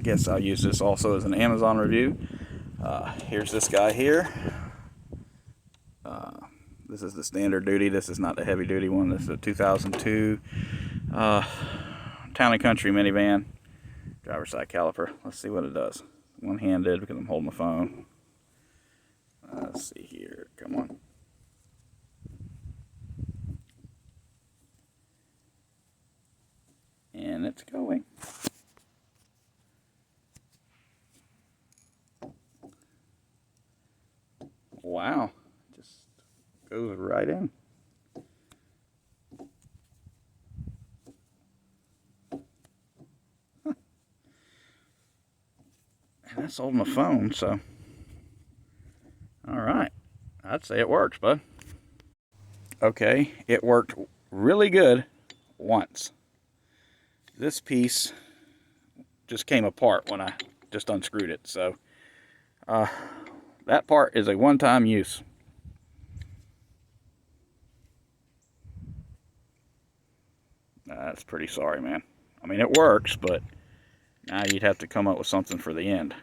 guess I'll use this also as an Amazon review. Here's this guy here. This is the standard duty. This is not the heavy duty one. This is a 2002 Town and Country minivan. Driver's side caliper. Let's see what it does. One-handed because I'm holding my phone. Let's see here. Come on. And it's going. Wow. Just goes right in. Huh. And that's holding my phone, so. Alright. I'd say it works, bud. Okay, it worked really good once. This piece just came apart when I just unscrewed it, so that part is a one-time use. That's pretty sorry, man. I mean, it works, but now you'd have to come up with something for the end.